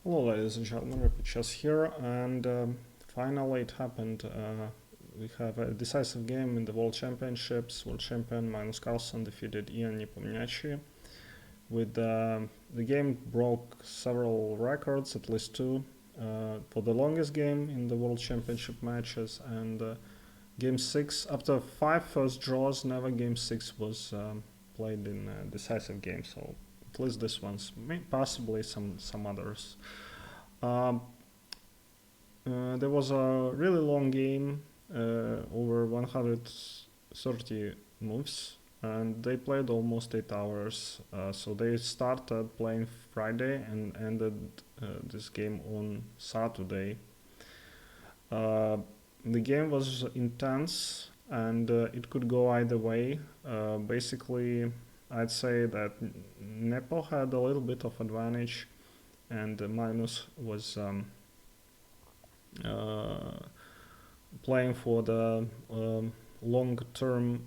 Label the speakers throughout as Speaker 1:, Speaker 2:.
Speaker 1: Hello ladies and gentlemen, Repeat Chess here, and finally it happened. We have a decisive game in the World Championships. World champion Magnus Carlsen defeated Nepomniachtchi. The game broke several records, at least two, for the longest game in the World Championship matches, and Game 6, after 5 first draws, never Game 6 was played in a decisive game, so at least this one's, possibly some others. There was a really long game, over 130 moves, and they played almost 8 hours. So they started playing Friday and ended this game on Saturday. The game was intense, and it could go either way. Basically, I'd say that Nepo had a little bit of advantage, and Magnus was playing for the long-term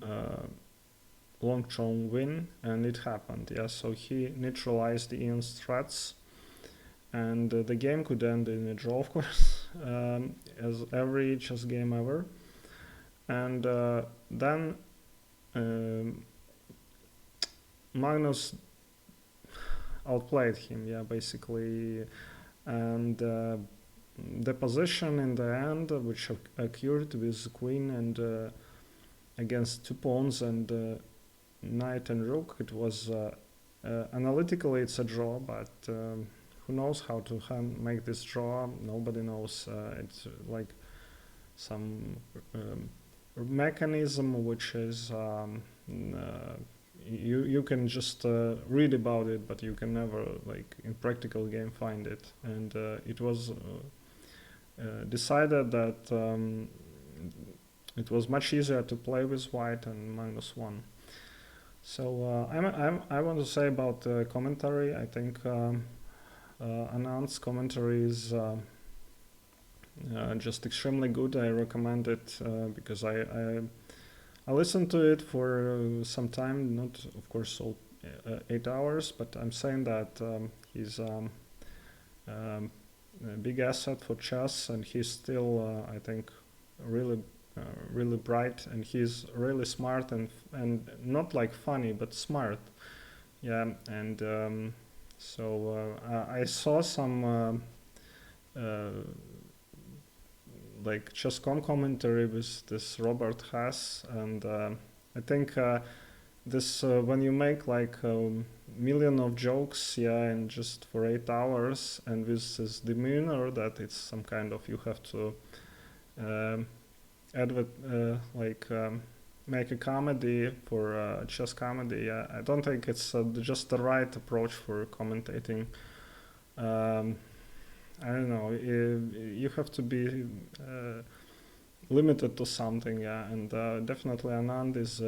Speaker 1: win, and it happened. Yeah, so he neutralized Ian's threats, and the game could end in a draw, of course, as every chess game ever. And then Magnus outplayed him, yeah, basically, and the position in the end, which occurred with queen and against two pawns and knight and rook, it was analytically it's a draw, but who knows how to make this draw? Nobody knows. It's like some mechanism which is you can just read about it, but you can never, like in practical game, find it. And it was decided that it was much easier to play with white, and Magnus won. So I want to say about the commentary. I think Anand's commentary is just extremely good. I recommend it because I listened to it for some time, not of course all 8 hours, but I'm saying that he's a big asset for chess, and he's still, I think, really bright, and he's really smart and not like funny, but smart. Yeah, and so I saw some like chess.com commentary with this Robert Haas, and I think this when you make like a million of jokes, yeah, and just for 8 hours, and with this demeanor that it's some kind of, you have to make a comedy for chess comedy. Yeah, I don't think it's just the right approach for commentating. I don't know. You have to be limited to something, yeah. And definitely Anand is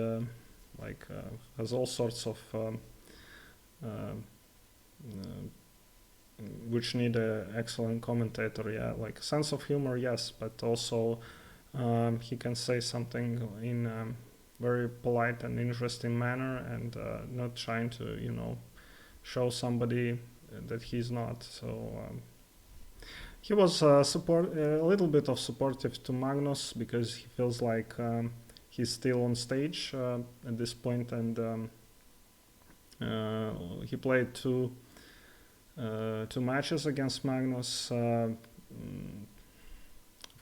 Speaker 1: has all sorts of which need an excellent commentator, yeah. Like sense of humor, yes, but also he can say something in a very polite and interesting manner, and not trying to, show somebody that he's not. So. He was a little bit of supportive to Magnus, because he feels like he's still on stage at this point, and he played two matches against Magnus. Of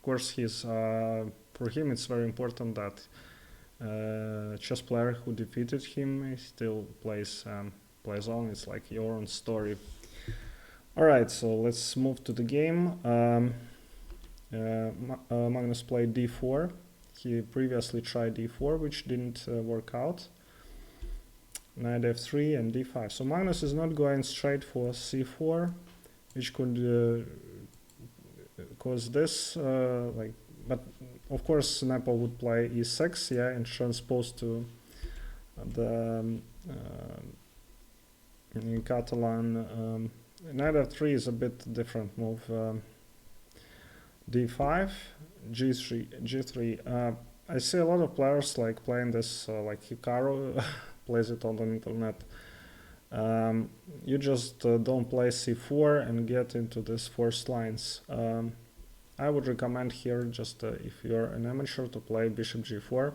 Speaker 1: course, for him it's very important that chess player who defeated him still plays on. It's like your own story. Alright, so let's move to the game. Magnus played d4. He previously tried d4, which didn't work out. Knight f3 and d5. So Magnus is not going straight for c4, which could cause this, but of course Nepo would play e6, yeah, and transpose to the in Catalan. Knight f3 is a bit different move. d5, g3. I see a lot of players like playing this, like Hikaru plays it on the internet. You just don't play c4 and get into these forced lines. I would recommend here, just if you're an amateur, to play bishop g4,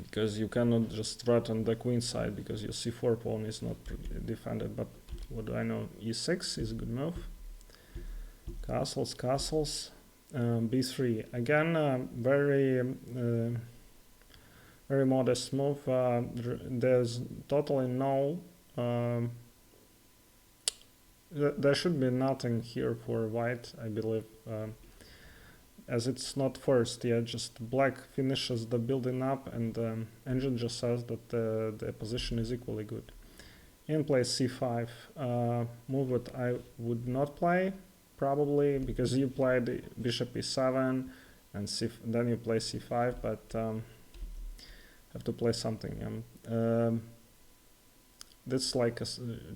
Speaker 1: because you cannot just threaten the queen side because your c4 pawn is not defended. But what do I know? e6 is a good move. Castles, b3 again. Very modest move. There's totally no there should be nothing here for white, I believe, as it's not forced yet. Just black finishes the building up, and engine just says that the position is equally good. In plays c5, move that I would not play, probably, because you played bishop e7 and then you play c5, but have to play something. That's like a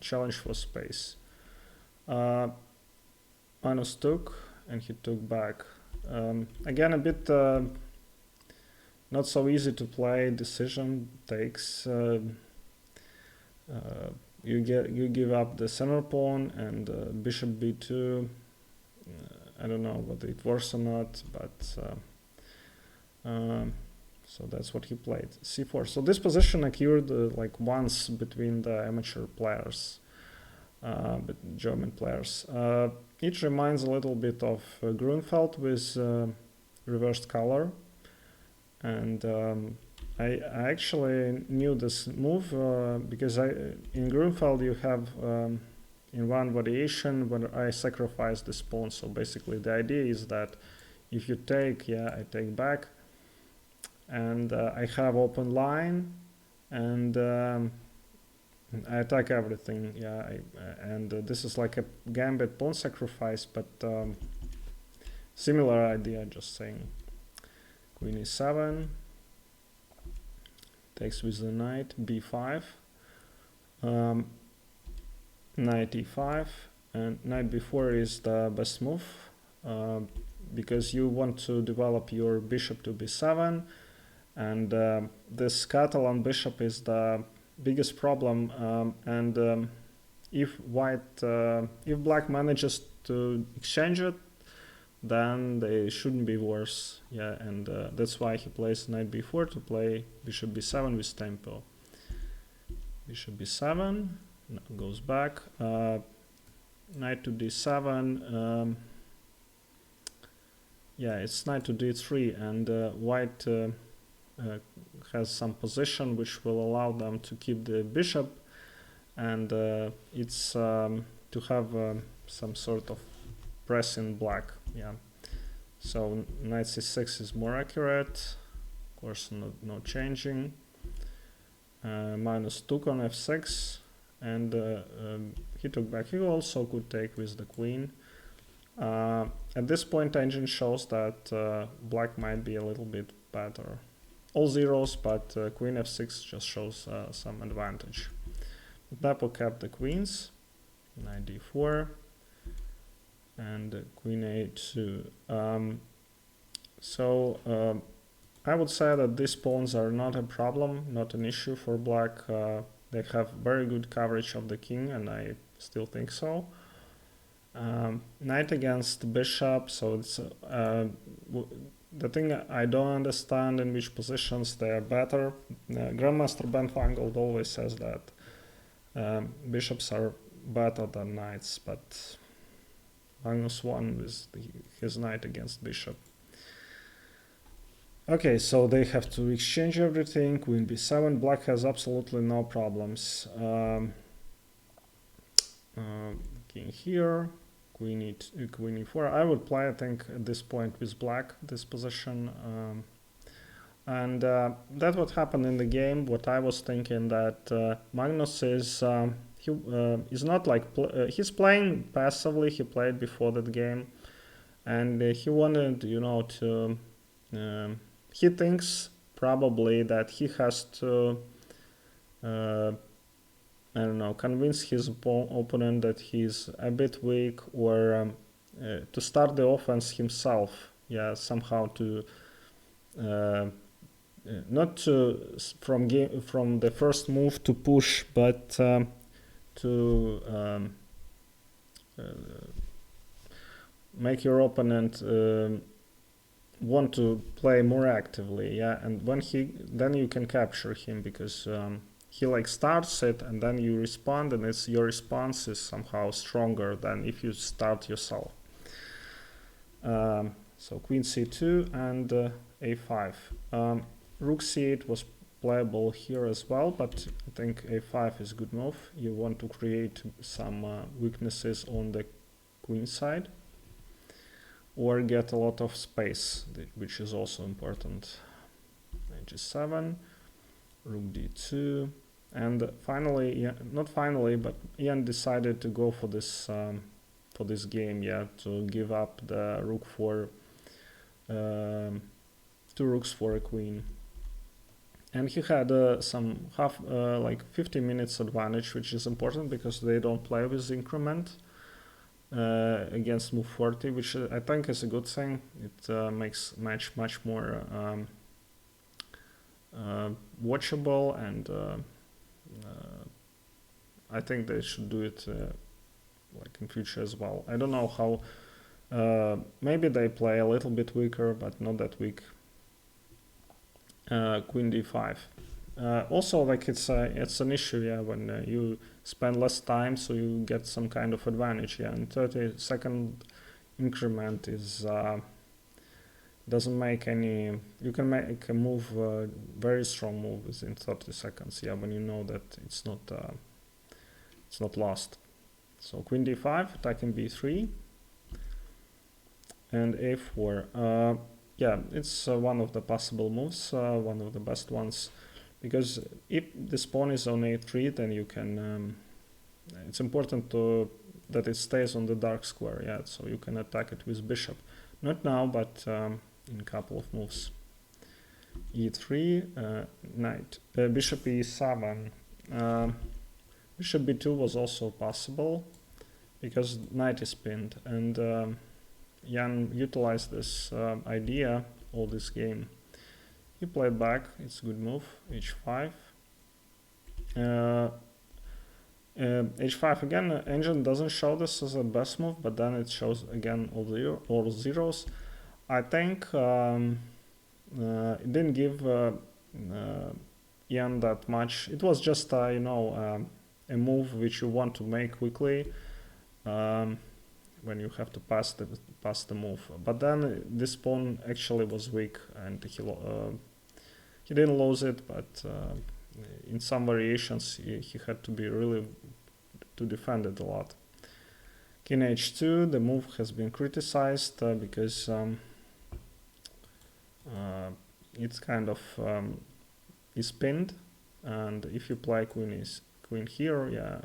Speaker 1: challenge for space. Magnus took, and he took back. Again, a bit not so easy to play. Decision takes. You give up the center pawn, and bishop b2. I don't know whether it works or not, but so that's what he played. c4. So this position occurred like once between the amateur players, but German players. It reminds a little bit of Grunfeld with reversed color, and I actually knew this move because in Grunfeld you have in one variation when I sacrifice this pawn. So basically the idea is that if you take, I take back, and I have open line, and I attack everything. And this is like a gambit pawn sacrifice, but similar idea, just saying. Queen e7, takes with the knight, b5, knight e5, and knight b4 is the best move, because you want to develop your bishop to b7, and this Catalan bishop is the biggest problem, and if black manages to exchange it, then they shouldn't be worse. And that's why he plays knight b4 to play bishop b7 with tempo. Bishop b7 goes back, knight to d7. It's knight to d3, and white has some position which will allow them to keep the bishop, and it's to have some sort of pressing black. So knight c6 is more accurate, of course. No changing. Magnus took on f6, and he took back. He also could take with the queen. At this point, engine shows that black might be a little bit better. All zeros, but queen f6 just shows some advantage. Nepo kept the queens, knight d4, and queen a2. So I would say that these pawns are not a problem, not an issue for black. They have very good coverage of the king, and I still think so. Knight against bishop, so it's the thing I don't understand in which positions they are better. Grandmaster Ben Fangold always says that bishops are better than knights, but Magnus won with his knight against bishop. Okay, so they have to exchange everything. Queen b7. Black has absolutely no problems. King here. Queen e4. I would play, I think, at this point with black, this position. And that what happened in the game. What I was thinking, that Magnus is he is not like he's playing passively. He played before that game, and he wanted, to. He thinks probably that he has to, I don't know, convince his opponent that he's a bit weak, or to start the offense himself. Somehow to not to from the first move to push, but to make your opponent want to play more actively, yeah. And when then you can capture him, because he like starts it and then you respond, and your response is somehow stronger than if you start yourself. So queen c2 and a5. Rook c8 was playable here as well, but I think a5 is a good move. You want to create some weaknesses on the queen side, or get a lot of space, which is also important. G7, rook d2, and finally, yeah, not finally, but Ian decided to go for this game, yeah, to give up the rook for 2 rooks for a queen. And he had some like 50 minutes advantage, which is important because they don't play with increment against move 40, which I think is a good thing. It makes match much more watchable, and I think they should do it like in future as well. I don't know how. Maybe they play a little bit weaker, but not that weak. Queen d5. Also, like it's an issue, yeah, when you spend less time, so you get some kind of advantage, yeah. And 30-second increment is doesn't make any. You can make a move, very strong move within 30 seconds, yeah, when you know that it's not lost. So queen d5, attacking b3, and a4. Yeah, it's one of the possible moves, one of the best ones, because if this pawn is on a3, then you can. It's important that it stays on the dark square, yeah. So you can attack it with bishop, not now, but in a couple of moves. e3, knight, bishop e7. Bishop b2 was also possible because knight is pinned, and Jan utilized this idea all this game. He played back, it's a good move, h5. h5 again, engine doesn't show this as a best move, but then it shows again all zeros. I think it didn't give Jan that much. It was just a move which you want to make quickly. When you have to pass the move, but then this pawn actually was weak, and he didn't lose it, but in some variations he had to be really to defend it a lot. King h2, the move has been criticized because it's kind of is pinned, and if you play queen here, yeah,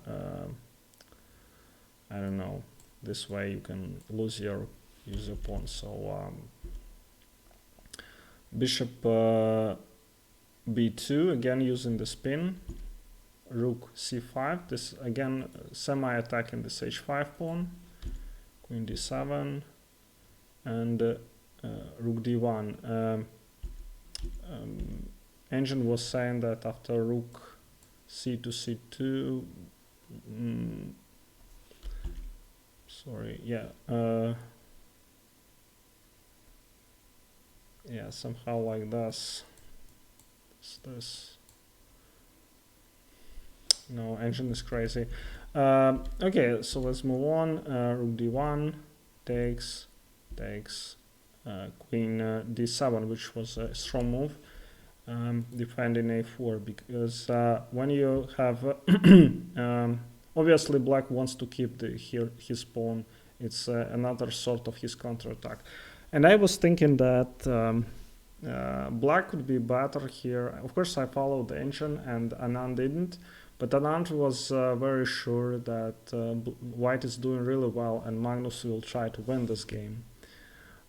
Speaker 1: I don't know. This way you can lose your pawn. So bishop b2, again using the spin. Rook c5. This again semi-attacking this h5 pawn. Queen d7 and rook d1. Engine was saying that after rook c to c2. Sorry, yeah. Yeah, somehow like this. This. No, engine is crazy. Okay, so let's move on. Rook d1 takes queen d7, which was a strong move. Defending a4, because when you have obviously black wants to keep his pawn. It's another sort of his counterattack. And I was thinking that black would be better here. Of course, I followed the engine and Anand didn't. But Anand was very sure that white is doing really well and Magnus will try to win this game.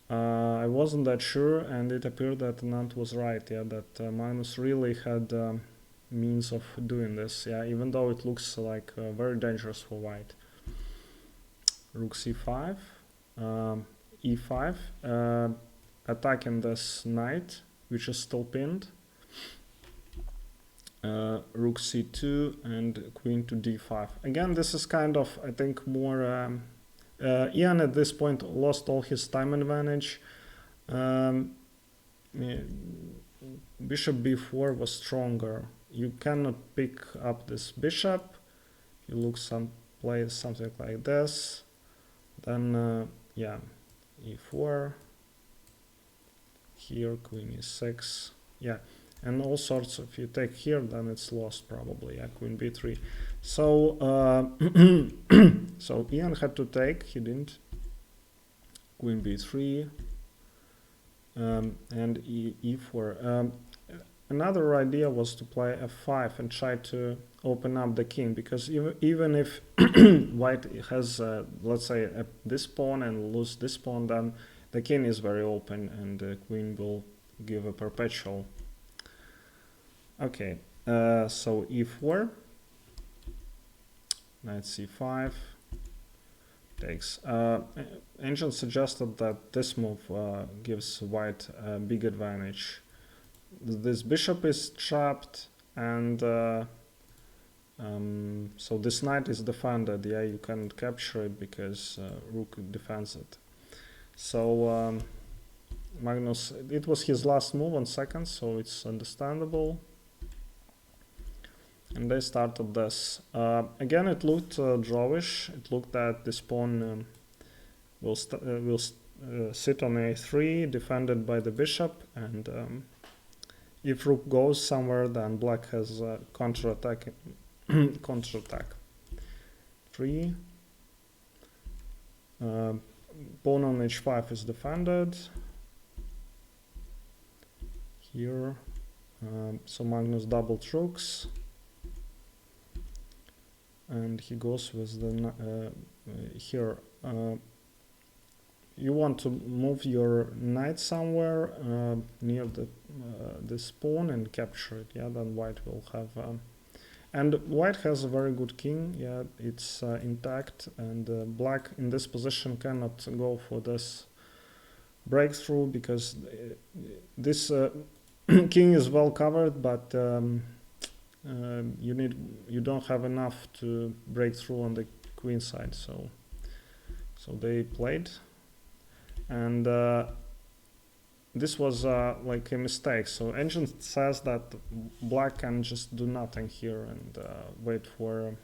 Speaker 1: I wasn't that sure, and it appeared that Anand was right, yeah, that Magnus really had means of doing this, yeah, even though it looks like very dangerous for white. Rook c5, e5, attacking this knight, which is still pinned. rook c2 and queen to d5. Again, this is kind of, I think, more Ian at this point lost all his time advantage. Bishop b4 was stronger. You cannot pick up this bishop. You play something like this. Then yeah, e4. Here queen e6. Yeah, and all sorts. If you take here, then it's lost probably. Yeah, queen b3. So so Ian had to take. He didn't. Queen b3. And e4. Another idea was to play f5 and try to open up the king, because even if white has, let's say, this pawn and lose this pawn, then the king is very open and the queen will give a perpetual. Okay, so e4, knight c5 takes. Ancient suggested that this move gives white a big advantage. This bishop is trapped, and so this knight is defended. Yeah, you can't capture it because rook defends it. So Magnus, it was his last move on seconds, so it's understandable. And they started this. Again, it looked drawish. It looked that this pawn will sit on a3, defended by the bishop, and if rook goes somewhere, then black has counterattack. Counterattack. 3. Pawn on h5 is defended. Here, so Magnus doubled rooks, and he goes with the here. You want to move your knight somewhere near the this pawn and capture it. Yeah, then white will have. And white has a very good king. Yeah, it's intact, and black in this position cannot go for this breakthrough because this king is well covered, but you don't have enough to break through on the queen side. So they played. And this was like a mistake. So Ancient says that black can just do nothing here and wait for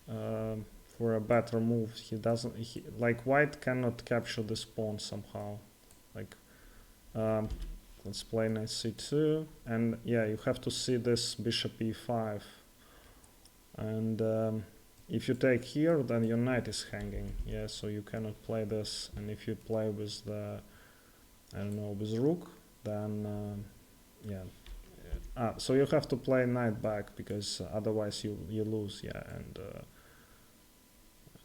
Speaker 1: a better move. He doesn't. Like white cannot capture this pawn somehow. Like let's play knight c2, and yeah, you have to see this bishop e5, and if you take here, then your knight is hanging. Yeah, so you cannot play this. And if you play with the, I don't know, with rook, then yeah. So you have to play knight back because otherwise you lose. Yeah, and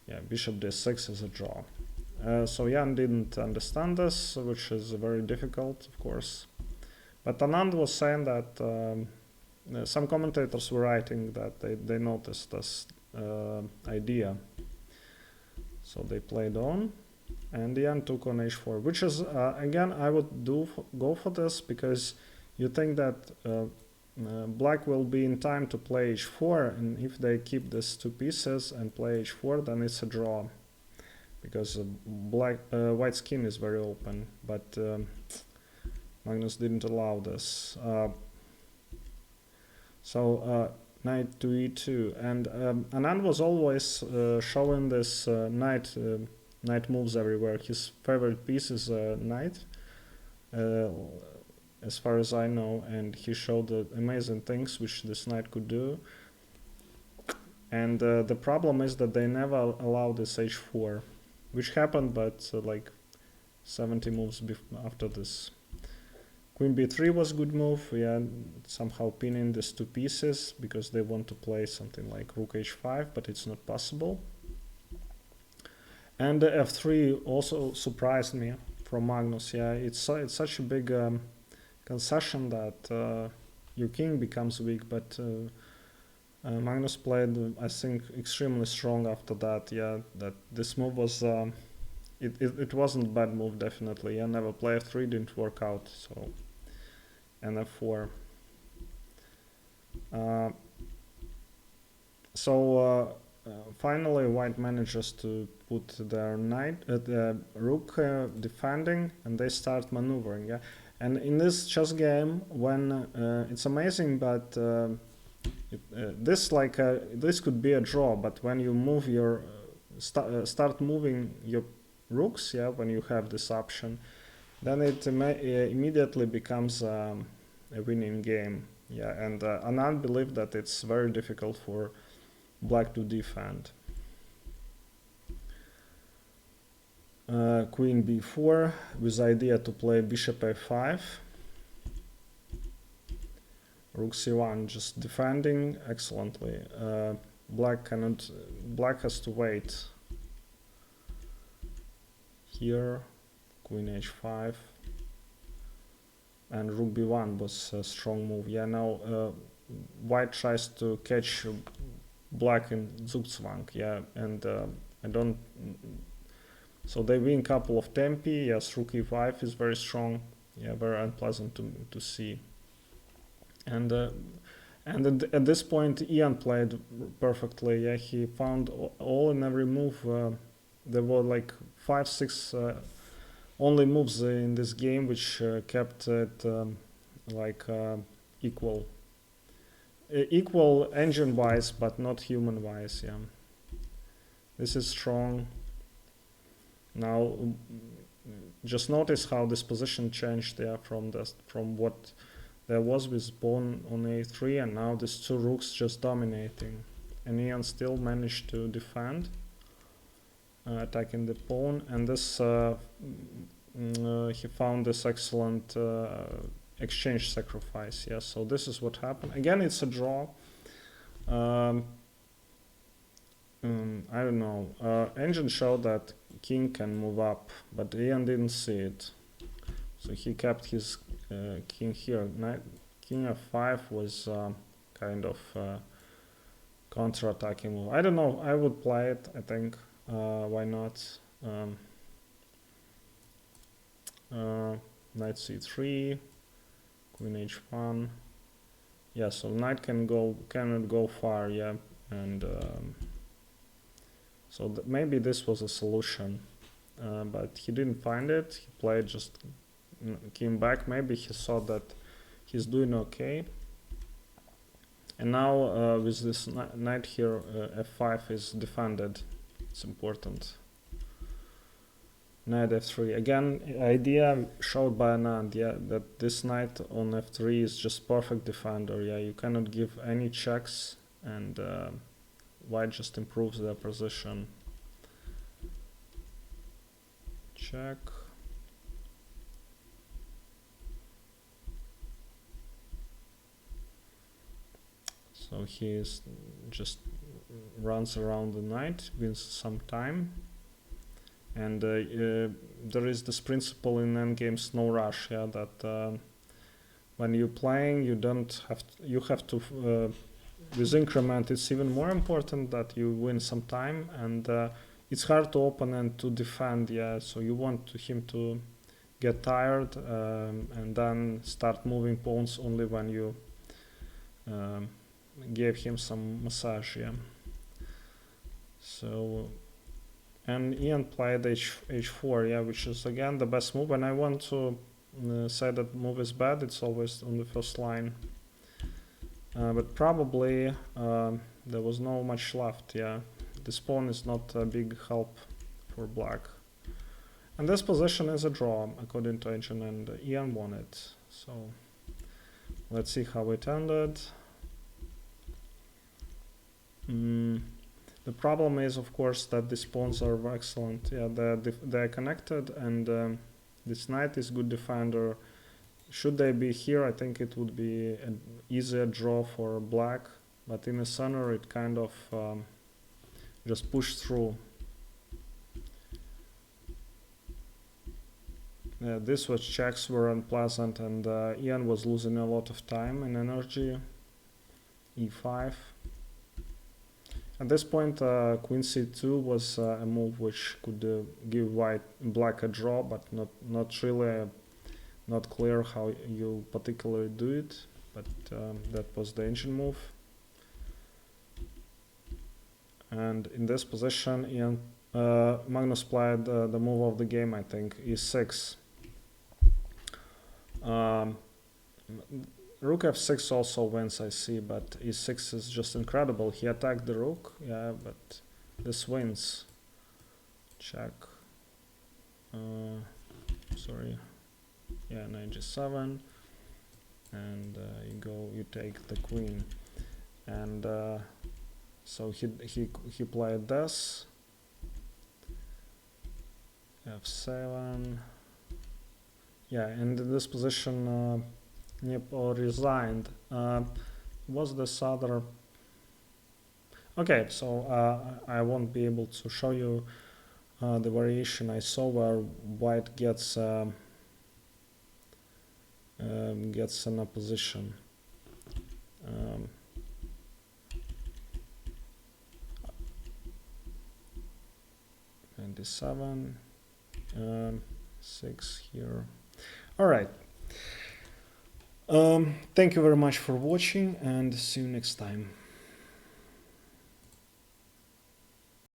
Speaker 1: yeah, bishop d6 is a draw. So Jan didn't understand this, which is very difficult, of course. But Anand was saying that some commentators were writing that they noticed this idea. So they played on, and Jan took on h4, which is again, I would go for this because you think that black will be in time to play h4, and if they keep these two pieces and play h4, then it's a draw because white's king is very open, but Magnus didn't allow this. So knight to e2, and Anand was always showing this knight moves everywhere. His favorite piece is knight, as far as I know, and he showed the amazing things which this knight could do. And the problem is that they never allow this h4, which happened, but like 70 moves after this. Queen b3 was a good move, yeah, somehow pinning these two pieces because they want to play something like rook h5, but it's not possible. And the f3 also surprised me from Magnus. Yeah, it's such a big concession that your king becomes weak, but Magnus played, I think, extremely strong after that. Yeah, that this move was it wasn't a bad move, definitely. Yeah, never play f3, didn't work out. So and f4. Uh, so finally, white manages to put their the rook defending, and they start maneuvering. Yeah, and in this chess game, when it's amazing, but this could be a draw. But when you move your start moving your rooks, yeah, when you have this option, then it immediately becomes a winning game. Yeah, and Anand believed that it's very difficult for black to defend. Queen b4 with idea to play bishop a5. Rook c1 just defending excellently. Black has to wait here. Queen h5 and rook b1 was a strong move. Yeah, now white tries to catch black in Zugzwang. Yeah, and I don't. So they win couple of tempi. Yes, rook e5 is very strong. Yeah, very unpleasant to see. And at this point, Ian played perfectly. Yeah, he found all in every move. There were like 5-6 only moves in this game which kept it equal. Equal engine-wise, but not human-wise. Yeah, this is strong. Now, just notice how this position changed there from what there was with pawn on a3, and now these two rooks just dominating. And Ian still managed to defend, attacking the pawn, and this he found this excellent exchange sacrifice. Yeah, so this is what happened. Again, it's a draw. I don't know. Engine showed that king can move up, but Ian didn't see it, so he kept his king here. King f5 was kind of counter-attacking move. I don't know. I would play it. I think. Why not? Knight c3, queen h1. Yeah, so knight cannot go far. Yeah, and so maybe this was a solution, but he didn't find it. He played just king back. Maybe he thought that he's doing okay. And now with this knight here, f5 is defended. It's important. Knight f3. Again, idea showed by Anand, yeah, that this knight on f3 is just perfect defender. Yeah, you cannot give any checks, and white just improves their position. Check. So he is just runs around the knight, wins some time, and there is this principle in endgames, no rush. Yeah, that when you're playing, you don't have to, you have to with increment. It's even more important that you win some time, and it's hard to opponent to defend. Yeah, so you want him to get tired and then start moving pawns only when you gave him some massage. Yeah. So, and Ian played h4, yeah, which is again the best move. And I want to say that move is bad. It's always on the first line, but probably there was no much left. Yeah, this pawn is not a big help for black, and this position is a draw according to Engine, and Ian won it. So let's see how it ended. The problem is, of course, that these pawns are excellent. Yeah, they're connected, and this knight is good defender. Should they be here, I think it would be an easier draw for black, but in the center it kind of just pushed through. This was checks were unpleasant, and Ian was losing a lot of time and energy. e5. At this point, queen c2 was a move which could give black a draw, but not really not clear how you particularly do it. but that was the engine move. And in this position, Magnus played the move of the game, I think, e6. Rook f6 also wins, I see, but e6 is just incredible. He attacked the rook, yeah, but this wins. Check. Sorry. Yeah, knight g7, and you take the queen, and so he played this. f7. Yeah, and in this position, Nepo resigned. Was this other? Okay, so I won't be able to show you the variation I saw where white gets in a position. 27, 6 here. All right. Thank you very much for watching, and see you next time.